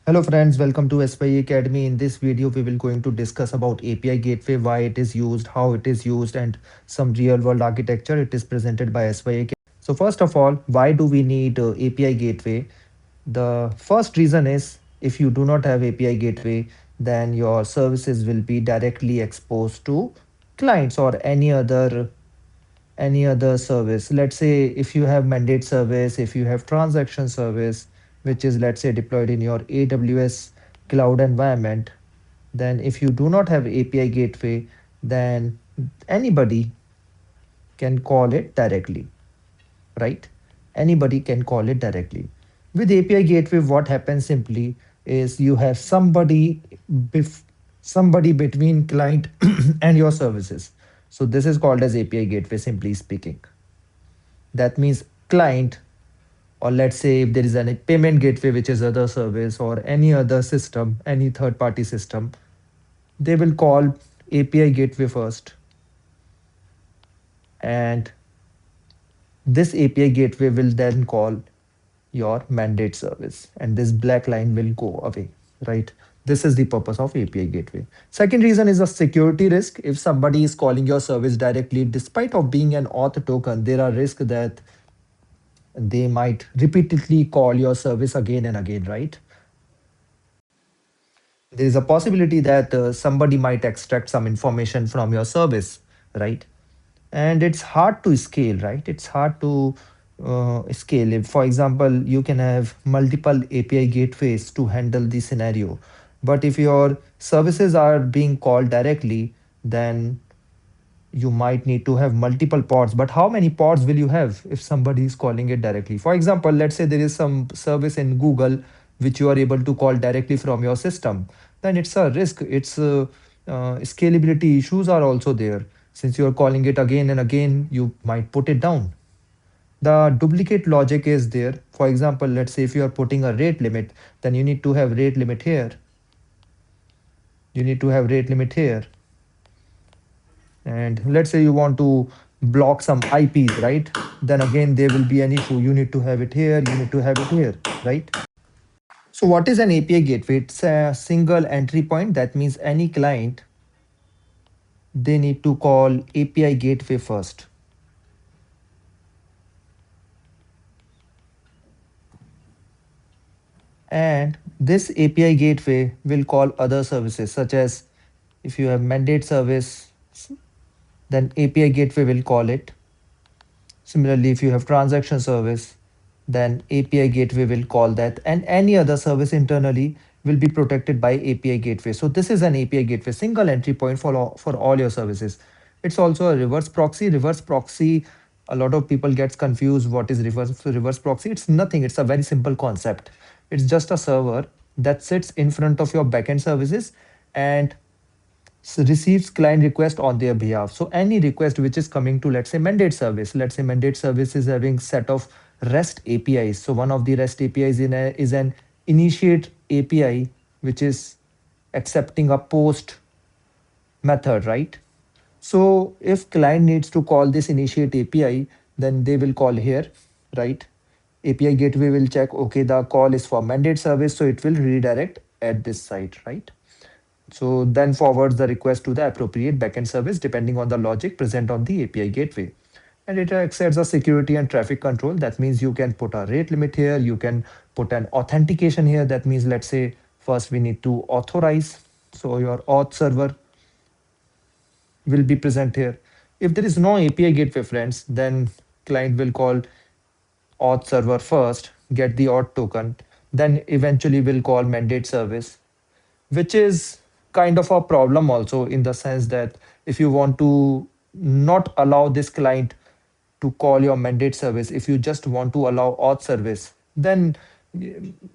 Hello friends, welcome to SPI Academy. In this video, we will going to discuss about API Gateway, why it is used, how it is used, and some real world architecture. It is presented by SPI Academy. So first of all, why do we need API Gateway? The first reason is if you do not have API Gateway, then your services will be directly exposed to clients or any other service. Let's say if you have mandate service, if you have transaction service, which is let's say deployed in your AWS cloud environment, then if you do not have API gateway, then anybody can call it directly, right? Anybody can call it directly. With API gateway, what happens simply is you have bef- somebody between client and your services. So this is called as API gateway, simply speaking. That means client, or let's say if there is a payment gateway, which is other service or any other system, any third party system, they will call API gateway first, and this API gateway will then call your mandate service, and this black line will go away, right? This is the purpose of API gateway. Second reason is a security risk. If somebody is calling your service directly, despite of being an auth token, there are risks that they might repeatedly call your service again and again, right? There is a possibility that somebody might extract some information from your service, right? And it's hard to scale, right? It's hard to scale. If, for example, you can have multiple API gateways to handle the scenario, but if your services are being called directly, then you might need to have multiple pods. But how many pods will you have if somebody is calling it directly? For example, let's say there is some service in Google which you are able to call directly from your system, then it's a risk. Scalability issues are also there. Since you are calling it again and again, you might put it down. The duplicate logic is there. For example, let's say if you are putting a rate limit, then you need to have rate limit here. You need to have rate limit here. And let's say you want to block some IPs, right? Then again, there will be an issue. You need to have it here, you need to have it here, right? So what is an API gateway? It's a single entry point. That means any client, they need to call API gateway first. And this API gateway will call other services, such as if you have mandate service, then API gateway will call it. Similarly, if you have transaction service, then API gateway will call that, and any other service internally will be protected by API gateway. So this is an API gateway, single entry point for all your services. It's also a reverse proxy. Reverse proxy, a lot of people gets confused. What is reverse proxy? It's nothing. It's a very simple concept. It's just a server that sits in front of your backend services and receives client request on their behalf. So any request which is coming to, let's say, mandate service, let's say mandate service is having set of REST APIs. So one of the REST APIs is an initiate API, which is accepting a post method, right? So if client needs to call this initiate API, then they will call here, right? API gateway will check, okay, the call is for mandate service, so it will redirect at this site, right? So then forwards the request to the appropriate backend service depending on the logic present on the API gateway. And it accepts a security and traffic control. That means you can put a rate limit here. You can put an authentication here. That means, let's say, first we need to authorize. So your auth server will be present here. If there is no API gateway, friends, then client will call auth server first, get the auth token, then eventually will call mandate service, which is kind of a problem also, in the sense that if you want to not allow this client to call your mandate service, if you just want to allow auth service, then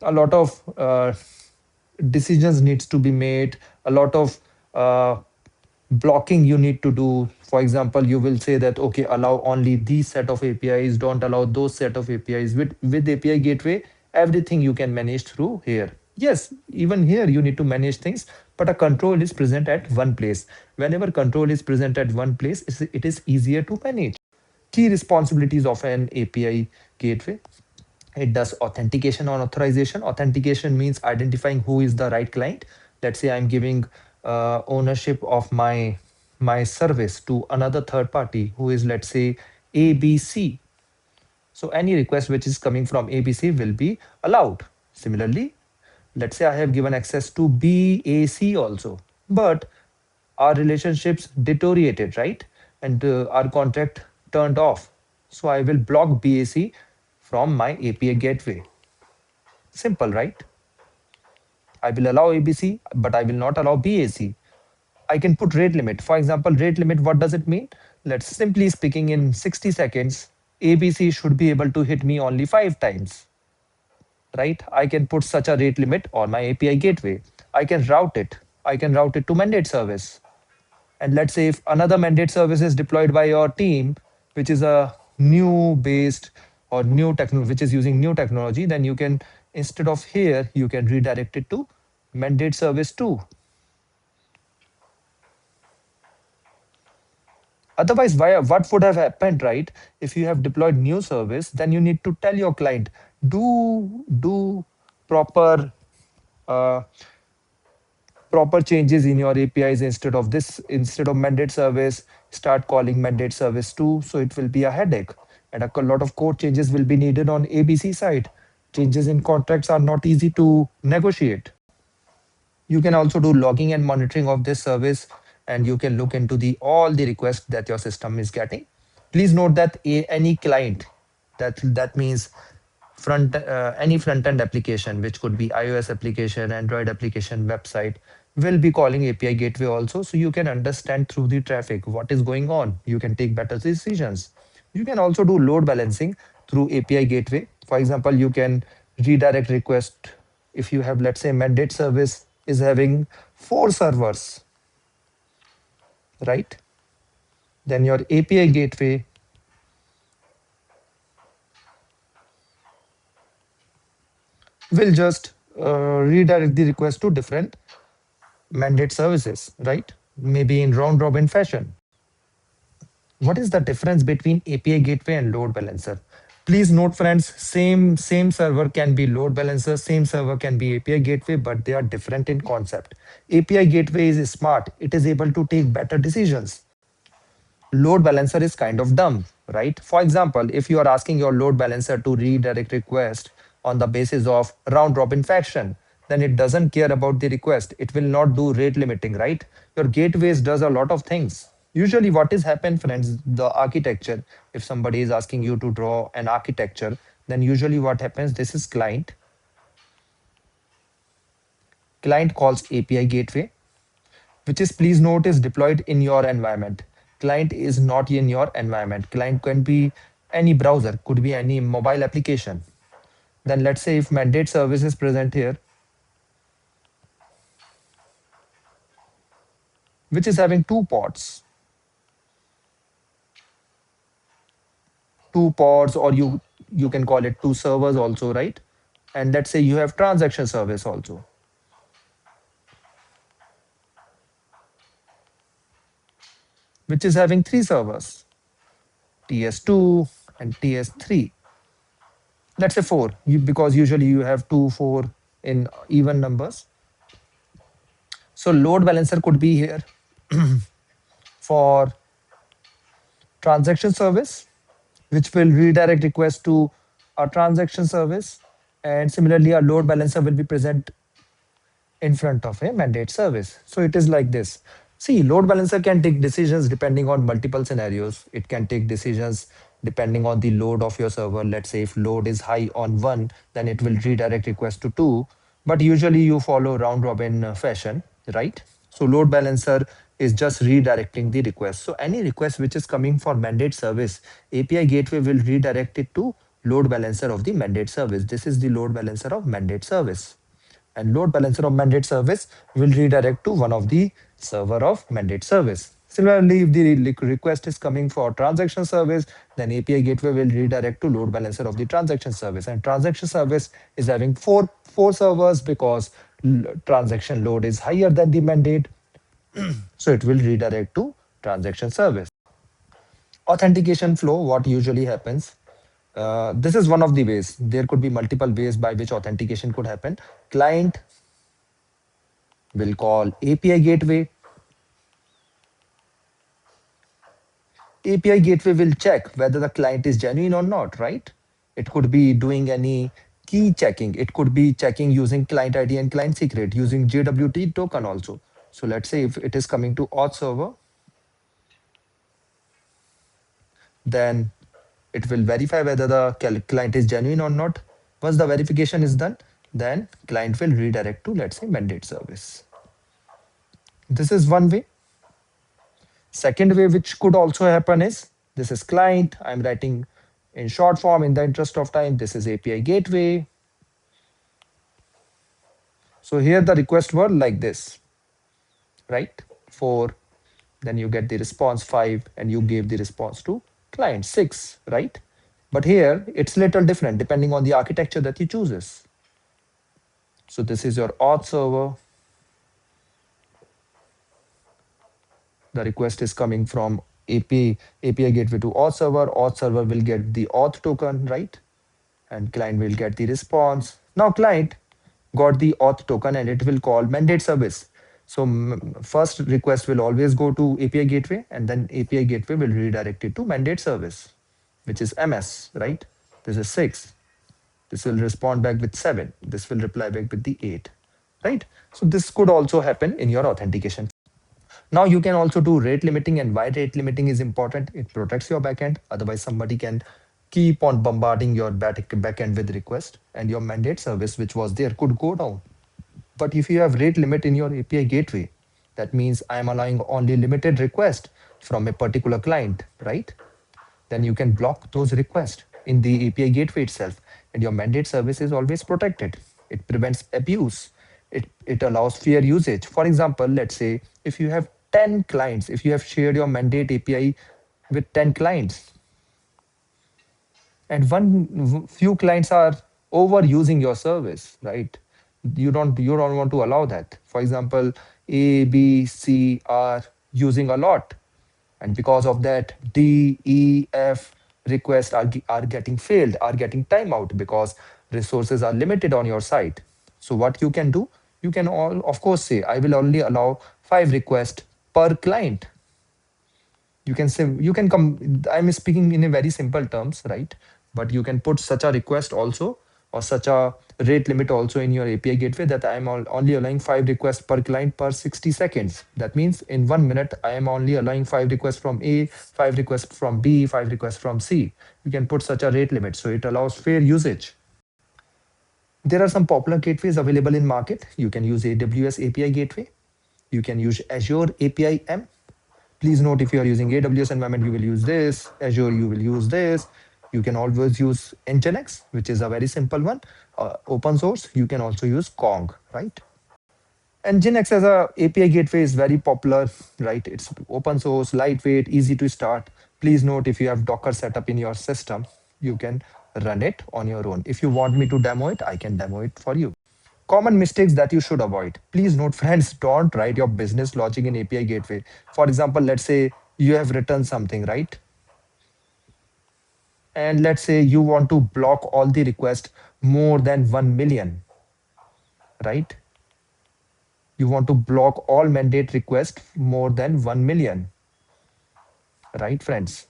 a lot of decisions needs to be made, a lot of uh, blocking you need to do. For example, you will say that, okay, allow only these set of APIs, don't allow those set of APIs. With API gateway, everything you can manage through here. Yes, even here you need to manage things, but a control is present at one place. Whenever control is present at one place, it is easier to manage. Key responsibilities of an API gateway. It does authentication or authorization. Authentication means identifying who is the right client. Let's say I'm giving ownership of my service to another third party who is, let's say, ABC. So any request which is coming from ABC will be allowed. Similarly, let's say I have given access to BAC also, but our relationships deteriorated, right? And our contract turned off. So I will block BAC from my API gateway. Simple, right? I will allow ABC, but I will not allow BAC. I can put rate limit. For example, rate limit, what does it mean? Let's simply speaking, in 60 seconds, ABC should be able to hit me only 5 times, right? I can put such a rate limit on my API gateway. I can route it. I can route it to mandate service. And let's say if another mandate service is deployed by your team, which is a new based or new technology, which is using new technology, then you can, instead of here, you can redirect it to mandate service 2. Otherwise, what would have happened, right? If you have deployed new service, then you need to tell your client, do proper uh, proper changes in your APIs. Instead of this, instead of mandate service, start calling mandate service 2. So it will be a headache. And a lot of code changes will be needed on ABC side. Changes in contracts are not easy to negotiate. You can also do logging and monitoring of this service, and you can look into the all the requests that your system is getting. Please note that any client, that means any front end application, which could be iOS application, Android application, website, will be calling API gateway also. So you can understand through the traffic what is going on. You can take better decisions. You can also do load balancing through API gateway. For example, you can redirect request. If you have, let's say, mandate service is having 4 servers, right? Then your API gateway will just redirect the request to different mandate services, right? Maybe in round robin fashion. What is the difference between API gateway and load balancer? Please note, friends, same server can be load balancer, same server can be API gateway, but they are different in concept. API gateway is smart. It is able to take better decisions. Load balancer is kind of dumb, right? For example, if you are asking your load balancer to redirect request on the basis of round robin fashion, then it doesn't care about the request. It will not do rate limiting, right? Your gateways does a lot of things. Usually what is happen, friends, the architecture, if somebody is asking you to draw an architecture, then usually what happens, this is client calls API gateway, which is, please note, is deployed in your environment. Client is not in your environment. Client can be any browser, could be any mobile application. Then let's say if mandate service is present here, which is having two pods, or you can call it 2 servers also, right? And let's say you have transaction service also, which is having 3 servers, TS2 and TS3. Let's say 4, because usually you have 2, 4 in even numbers. So load balancer could be here for transaction service, which will redirect requests to a transaction service. And similarly, a load balancer will be present in front of a mandate service. So it is like this. See, load balancer can take decisions depending on multiple scenarios. It can take decisions depending on the load of your server. Let's say if load is high on one, then it will redirect request to two. But usually you follow round robin fashion, right? So load balancer is just redirecting the request. So any request which is coming for mandate service, API gateway will redirect it to load balancer of the mandate service. This is the load balancer of mandate service, and load balancer of mandate service will redirect to one of the server of mandate service. Similarly, if the request is coming for transaction service, then API gateway will redirect to load balancer of the transaction service. And transaction service is having four servers because transaction load is higher than the mandate, so it will redirect to transaction service. Authentication flow, what usually happens? This is one of the ways. There could be multiple ways by which authentication could happen. Client will call API gateway. API gateway will check whether the client is genuine or not, right? It could be doing any key checking. It could be checking using client ID and client secret, using JWT token also. So let's say if it is coming to auth server, then it will verify whether the client is genuine or not. Once the verification is done, then client will redirect to, let's say, mandate service. This is one way. Second way which could also happen is, this is client. I'm writing in short form in the interest of time. This is API gateway. So here the request were like this, right? 4, then you get the response 5, and you gave the response to client 6, right? But here it's little different depending on the architecture that you chooses. So this is your auth server. The request is coming from API gateway to auth server. Auth server will get the auth token, right? And client will get the response. Now client got the auth token and it will call mandate service. So first request will always go to API gateway, and then API gateway will redirect it to mandate service, which is MS, right? This is 6. This will respond back with 7. This will reply back with the 8, right? So this could also happen in your authentication. Now you can also do rate limiting, and why rate limiting is important? It protects your backend. Otherwise, somebody can keep on bombarding your backend with request, and your mandate service, which was there, could go down. But if you have rate limit in your API gateway, that means I am allowing only limited request from a particular client, right? Then you can block those requests in the API gateway itself, and your mandate service is always protected. It prevents abuse. It allows fair usage. For example, let's say if you have 10 clients, if you have shared your mandate API with 10 clients, and one few clients are overusing your service, right? You don't want to allow that. For example, A, B, C are using a lot, and because of that, D, E, F requests are getting failed, are getting timeout because resources are limited on your site. So what you can do, you can all of course say I will only allow 5 requests per client. You can say, you can come, I'm speaking in a very simple terms, right? But you can put such a request also, or such a rate limit also in your API gateway, that I'm only allowing 5 requests per client per 60 seconds. That means in 1 minute I am only allowing 5 requests from A, 5 requests from B, 5 requests from C. You can put such a rate limit, so it allows fair usage. There are some popular gateways available in market. You can use AWS API gateway. You can use Azure API M. Please note, if you are using AWS environment, you will use this. Azure, you will use this. You can always use Nginx, which is a very simple one. Open source, you can also use Kong, right? Nginx as a API gateway is very popular, right? It's open source, lightweight, easy to start. Please note, if you have Docker setup in your system, you can run it on your own. If you want me to demo it, I can demo it for you. Common mistakes that you should avoid. Please note, friends, don't write your business logic in API gateway. For example, let's say you have written something, right? And let's say you want to block all the requests more than 1 million, right? You want to block all mandate requests more than 1 million, right, friends?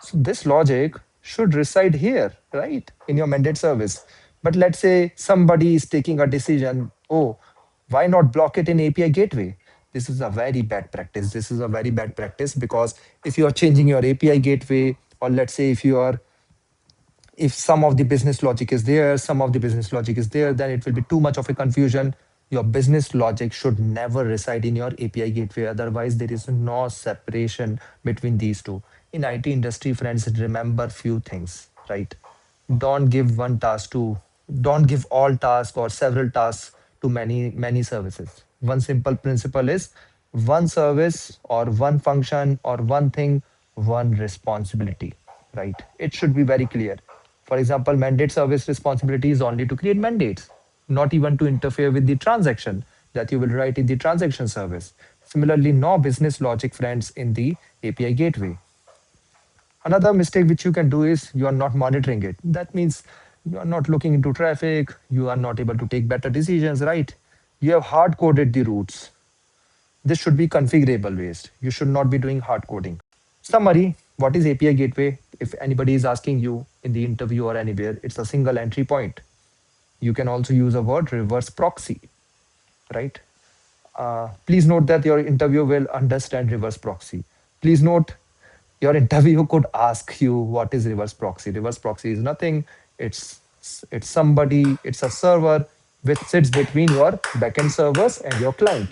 So this logic should reside here, right, in your mandate service. But let's say somebody is taking a decision, oh, why not block it in API gateway? This is a very bad practice. This is a very bad practice, because if you are changing your API gateway, or let's say if some of the business logic is there, some of the business logic is there, then it will be too much of a confusion. Your business logic should never reside in your API gateway. Otherwise, there is no separation between these two. In IT industry, friends, remember few things, right? Don't give one task to, don't give all tasks or several tasks to many services. One simple principle is one service or one function or one thing, one responsibility, right? It should be very clear. For example, mandate service responsibility is only to create mandates, not even to interfere with the transaction that you will write in the transaction service. Similarly, no business logic, friends, in the API gateway. Another mistake which you can do is you are not monitoring it. That means you are not looking into traffic, you are not able to take better decisions, right? You have hard coded the routes. This should be configurable based. You should not be doing hard coding. Summary: what is API gateway? If anybody is asking you in the interview or anywhere, it's a single entry point. You can also use a word reverse proxy, right? Please note that your interview will understand reverse proxy. Please note your interview could ask you what is reverse proxy. Reverse proxy is nothing. It's it's somebody. It's a server which sits between your backend servers and your client.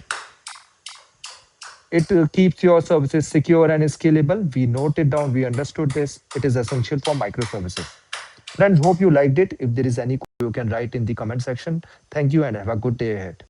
It keeps your services secure and scalable. We noted down. We understood this. It is essential for microservices. Friends, hope you liked it. If there is any, you can write in the comment section. Thank you and have a good day ahead.